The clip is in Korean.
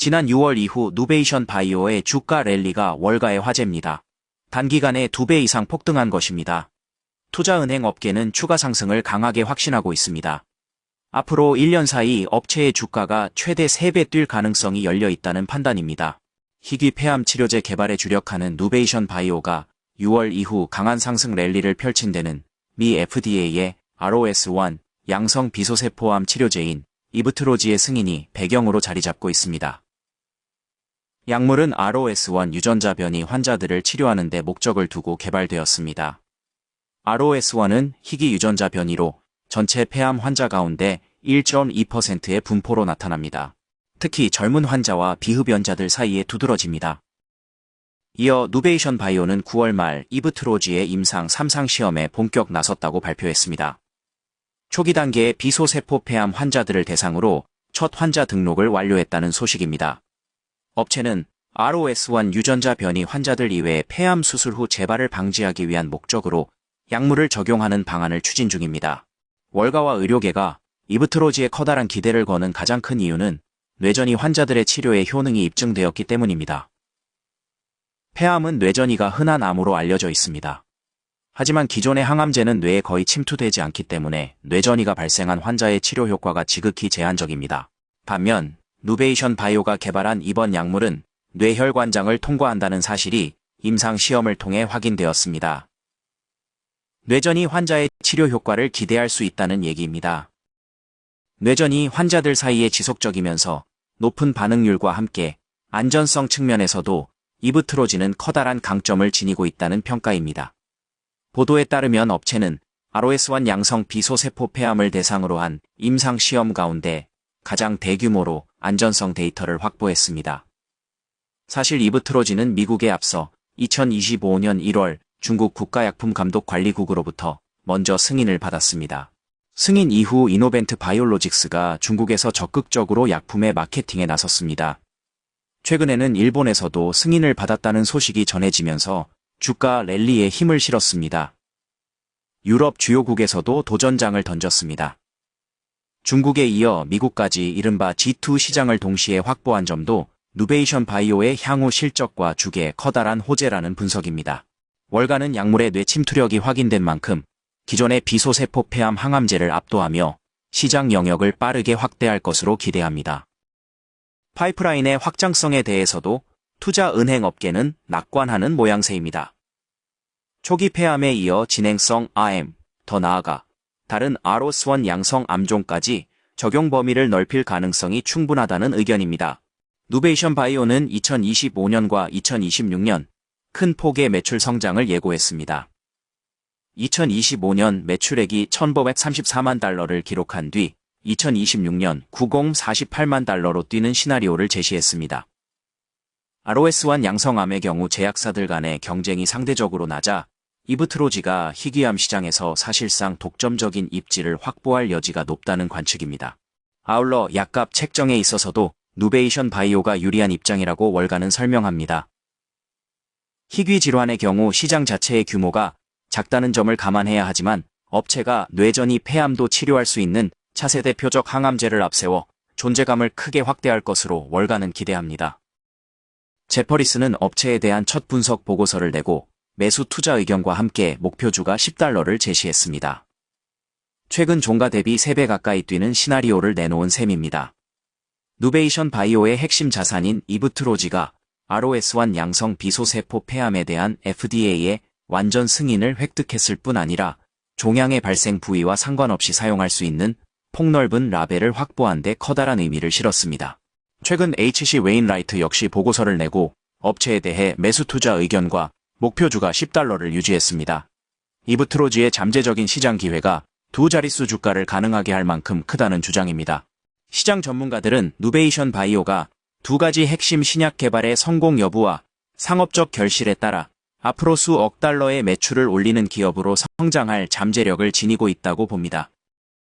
지난 6월 이후 누베이션 바이오의 주가 랠리가 월가의 화제입니다. 단기간에 2배 이상 폭등한 것입니다. 투자은행 업계는 추가 상승을 강하게 확신하고 있습니다. 앞으로 1년 사이 업체의 주가가 최대 3배 뛸 가능성이 열려 있다는 판단입니다. 희귀 폐암 치료제 개발에 주력하는 누베이션 바이오가 6월 이후 강한 상승 랠리를 펼친 데는 미 FDA의 ROS1 양성 비소세포암 치료제인 이브트로지의 승인이 배경으로 자리 잡고 있습니다. 약물은 ROS1 유전자 변이 환자들을 치료하는 데 목적을 두고 개발되었습니다. ROS1은 희귀 유전자 변이로 전체 폐암 환자 가운데 1.2%의 분포로 나타납니다. 특히 젊은 환자와 비흡연자들 사이에 두드러집니다. 이어 누베이션 바이오는 9월 말 이브트로지의 임상 3상 시험에 본격 나섰다고 발표했습니다. 초기 단계의 비소세포 폐암 환자들을 대상으로 첫 환자 등록을 완료했다는 소식입니다. 업체는 ROS1 유전자 변이 환자들 이외의 폐암 수술 후 재발을 방지하기 위한 목적으로 약물을 적용하는 방안을 추진 중입니다. 월가와 의료계가 이브트로지에 커다란 기대를 거는 가장 큰 이유는 뇌전이 환자들의 치료에 효능이 입증되었기 때문입니다. 폐암은 뇌전이가 흔한 암으로 알려져 있습니다. 하지만 기존의 항암제는 뇌에 거의 침투되지 않기 때문에 뇌전이가 발생한 환자의 치료 효과가 지극히 제한적입니다. 반면 누베이션 바이오가 개발한 이번 약물은 뇌혈관장을 통과한다는 사실이 임상 시험을 통해 확인되었습니다. 뇌전이 환자의 치료 효과를 기대할 수 있다는 얘기입니다. 뇌전이 환자들 사이에 지속적이면서 높은 반응률과 함께 안전성 측면에서도 이브트로지는 커다란 강점을 지니고 있다는 평가입니다. 보도에 따르면 업체는 ROS1 양성 비소세포 폐암을 대상으로 한 임상 시험 가운데 가장 대규모로 안전성 데이터를 확보했습니다. 사실 이브트로지는 미국에 앞서 2025년 1월 중국 국가약품감독관리국으로부터 먼저 승인을 받았습니다. 승인 이후 이노벤트 바이올로직스가 중국에서 적극적으로 약품의 마케팅에 나섰습니다. 최근에는 일본에서도 승인을 받았다는 소식이 전해지면서 주가 랠리에 힘을 실었습니다. 유럽 주요국에서도 도전장을 던졌습니다. 중국에 이어 미국까지 이른바 G2 시장을 동시에 확보한 점도 누베이션 바이오의 향후 실적과 주계에 커다란 호재라는 분석입니다. 월가는 약물의 뇌 침투력이 확인된 만큼 기존의 비소세포 폐암 항암제를 압도하며 시장 영역을 빠르게 확대할 것으로 기대합니다. 파이프라인의 확장성에 대해서도 투자 은행 업계는 낙관하는 모양새입니다. 초기 폐암에 이어 진행성 암, 더 나아가 다른 ROS1 양성 암종까지 적용 범위를 넓힐 가능성이 충분하다는 의견입니다. 누베이션 바이오는 2025년과 2026년 큰 폭의 매출 성장을 예고했습니다. 2025년 매출액이 1,534만 달러를 기록한 뒤 2026년 9048만 달러로 뛰는 시나리오를 제시했습니다. ROS1 양성암의 경우 제약사들 간의 경쟁이 상대적으로 낮아 이브트로지가 희귀암 시장에서 사실상 독점적인 입지를 확보할 여지가 높다는 관측입니다. 아울러 약값 책정에 있어서도 누베이션 바이오가 유리한 입장이라고 월가는 설명합니다. 희귀 질환의 경우 시장 자체의 규모가 작다는 점을 감안해야 하지만 업체가 뇌전이 폐암도 치료할 수 있는 차세대 표적 항암제를 앞세워 존재감을 크게 확대할 것으로 월가는 기대합니다. 제퍼리스는 업체에 대한 첫 분석 보고서를 내고 매수 투자 의견과 함께 목표주가 $10를 제시했습니다. 최근 종가 대비 3배 가까이 뛰는 시나리오를 내놓은 셈입니다. 누베이션 바이오의 핵심 자산인 이브트로지가 ROS1 양성 비소세포 폐암에 대한 FDA의 완전 승인을 획득했을 뿐 아니라 종양의 발생 부위와 상관없이 사용할 수 있는 폭넓은 라벨을 확보한 데 커다란 의미를 실었습니다. 최근 H.C. 웨인라이트 역시 보고서를 내고 업체에 대해 매수 투자 의견과 목표주가 $10를 유지했습니다. 이브트로지의 잠재적인 시장 기회가 두 자릿수 주가를 가능하게 할 만큼 크다는 주장입니다. 시장 전문가들은 누베이션 바이오가 두 가지 핵심 신약 개발의 성공 여부와 상업적 결실에 따라 앞으로 수억 달러의 매출을 올리는 기업으로 성장할 잠재력을 지니고 있다고 봅니다.